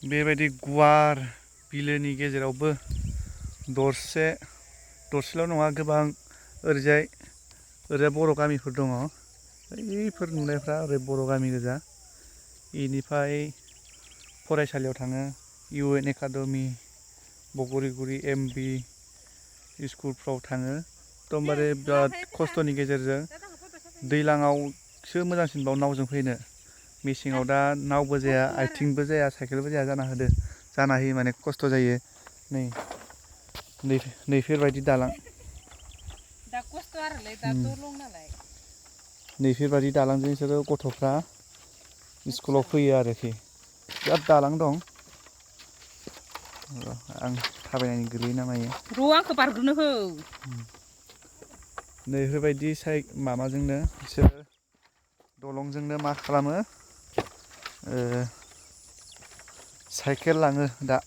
बेबायदि गुवार बिलोनि गेजेरावबो दरसेल' नङा गोबां ओरैजाय बर' गामिफोर दङ। बैफोर नुनायफ्रा ओरै बर' गामि गोजा। बेनिफ्राय फरायसालियाव थाङो UN एकाडेमि बगरिगुरि MB स्कुलफ्राव थाङो। एकदमबारे बिराद खस्थ'नि गेजेरजों दैज्लाङावसो मोजांसिनबाव नावजों फैनो। मेसेङाव दा नावबो जाया आथिंबो जाया साइकेलबो जाया जाना होयो माने खस्थ' जायो। नैफोरबायदि दालां दा खस्थ' आरोलै दा दलं नालाय। नैफोरबायदि दालांजों बिसोरो गथ'फ्रा स्कुलाव फैयो आरोखि। बिराद दालां दं। आं थाबायनानै गोलैयो ना मायो। र' आंखौ बारग्रोनो हो। नैफोरबायदि माबाजोंनो बिसोरो दलंजोंनो मा खालामो साइकेल लाङो दा।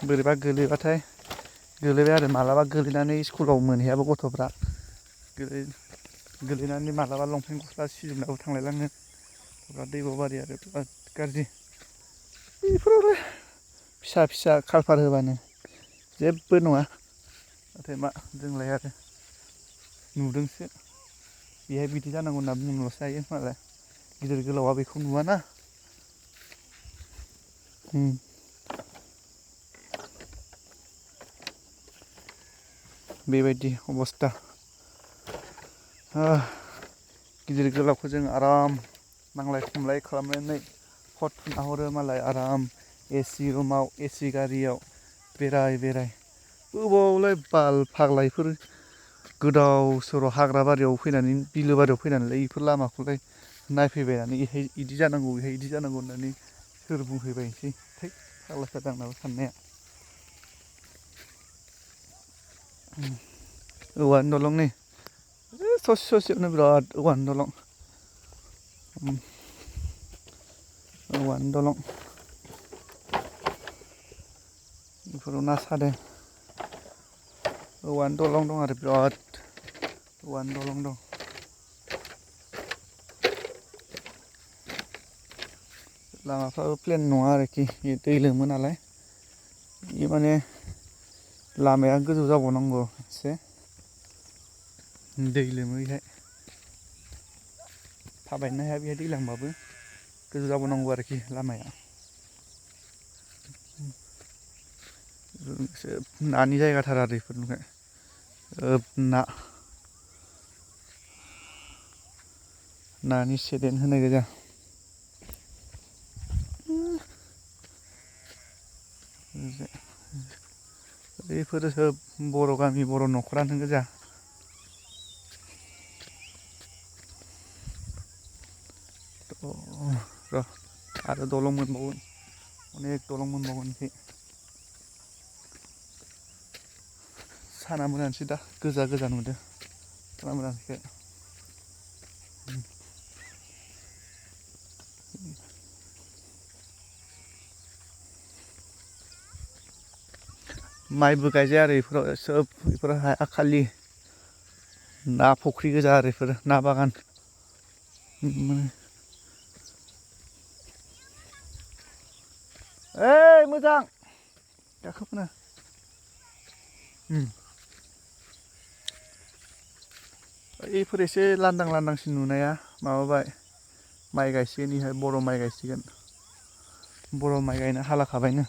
बोरैबा गोलैबाय आरो मालाबा गोलैनानै स्कुलाव मोनहैयाबो गथ'फ्रा। गोलैनानै मालाबा लंपेन्ट गस्ला सिजोबनाबो थांलायलाङो। दैबारि आरो बिराद गाज्रि। बेफोरावनो फिसा फिसा कालभार होबानो जेबो नङा। नाथाय मा जोंलाय आरो नुदोंसो। बेहाय बिदि जानांगौ होनना बुंनोल'सो हायो मालाय गिदिर गोलावआ बेखौ नुवाना। बेबायदि अबस्था। गिदिर गोलावखौ जों आराम नांलाय खमलाय खालामनानै फट नाहरो मालाय आराम AC रुमाव AC गारियाव बेराय बबावलाय बाल फाग्लायफोर गोदाव सोराव हाग्रा बारियाव फैनानै बिलो बारियाव फैनानैलाय बेफोर लामाखौलाय नायफैबायनानै बेहाय बिदि जानांगौ बेहाय बिदि जानांगौ होननानै सोर बुंफैबायनोसै। थै फाग्ला जादों आंनाबो साननाया। औवानि दलं नै ससेयावनो बिराद औवानि दलं। औवानि दलं। बेफोराव ना सादों। औवानि दलं दं आरो बिराद औवानि दलं दं। लामाफ्राबो प्लेन नङा आरोखि बे दै लोमो नालाय। बे माने लामाया गोजौ जाबावनांगौ एसे। दै लोमो बेहाय। थाबायनोनो हाया बेहाय दैलांबाबो गोजौ जाबावनांगौ आरोखि लामाया। नानि जायगाथार आरो बेफोरनिफ्राय ना। नानि सेदेन होनाय गोजा। बेफोरो सोब बर' गामि बर' न'खरानो गोजा। र' आरो दलं मोनबावगोन अनेक दलं मोनबावगोन बे। साना मोनानोसै दा गोजा नुदों साना मोनाखै। माइबो गायजाया आरो बेफोराव सोब बेफोर हाया खालि ना फुख्रि गोजा आरो बेफोर ना बागान। ओइ मोजां गाखोबोनो। बैफोर एसे लांदांसिन नुनाया माबाबाय माइ गायसिगोन बेहाय बर' माइ गायसिगोन। बर' माइ गायनो हालाखाबायनो।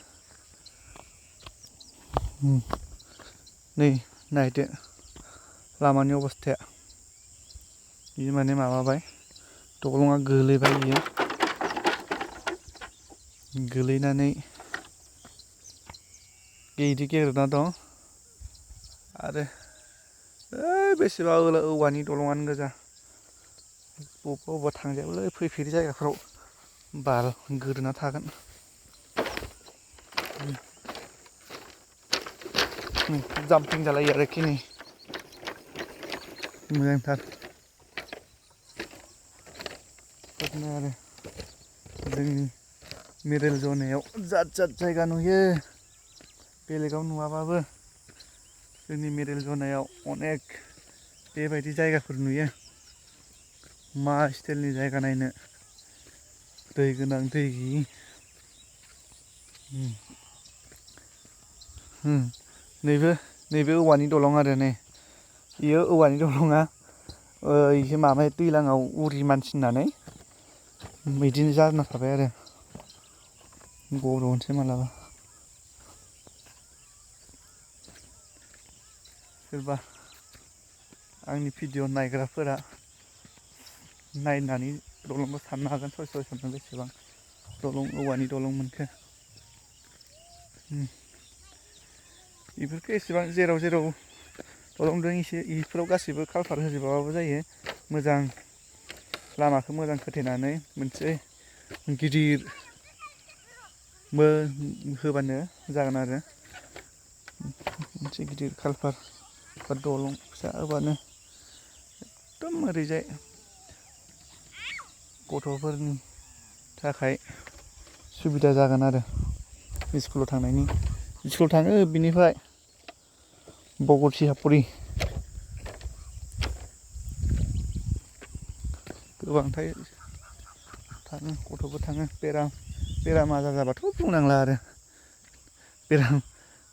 नै नायदो लामानि अबस्थाया। बि माने माबाबाय दलंआ गोलैबाय बियो। गोलैनानै बिदि गेग्रेना दं आरो बेसेबा औवानि दलंआनो गोजा। बबेबा थांजायाबोलै फैफेरि जायगाफ्राव बाल गोदोना थागोन। जाम्पिं जालायो आरोखि नै मोजांथार। आरो जोंनि मेरेल जनायाव जात जायगा नुयो। बेलेगाव नुवाबाबो जोंनि मेरेल जनायाव अनेक बेबायदि जायगाफोर नुयो। मा स्टाइलनि जायगा नायनो दै गोनां दै गैयि। नैबे औवानि दलं आरो नै बेयो औवानि दलङा इसे माबा दैज्लाङाव उरि मानसिननानै बिदिनो जाना थाबाय आरो गब्र'नोसै मालाबा सोरबा आंनि भिडिअ नायग्राफोरा नायनानै दलंखौ साननो हागोन सय सनजों बेसेबां दलं औवानि दलं मोनखो बेफोरखौ एसेबां जेराव दलं दं इफोराव गासैबो कालभार होजोबाबाबो जायो मोजां लामाखौ मोजां खोथेनानै मोनसे गिदिर होबानो जागोन आरो मोनसे गिदिर कालभार बा दलं फिसा होबानो एकदम ओरैजाय गथ'फोरनि थाखाय सुबिदा जागोन आरो स्कुलाव थांनायनि स्कुलाव थाङो बिनिफ्राय बगरसिहापुरि गोबांथाय थाङो गथ'फोर थाङो बेराम आजार जाबाथ' बुंनांला आरो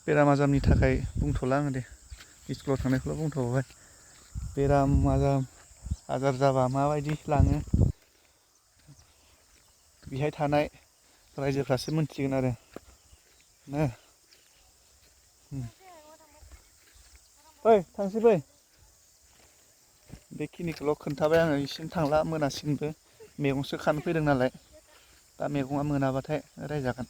बेराम आजारनि थाखाय बुंथ'ला आङो दे स्कुलाव थांनायखौल' बुंथ'बाय बेराम आजार जाबा माबायदि लाङो बेहाय थानाय रायजोफ्रासो मोनथिगोन आरो ना फै थांसै फै बेखिनिखौल' खोन्थाबाय आङो इसिम थांला मोनासिगोनबो मैगंसो खानो फैदों नालाय दा मैगङा मोनाबाथाय रायजागोन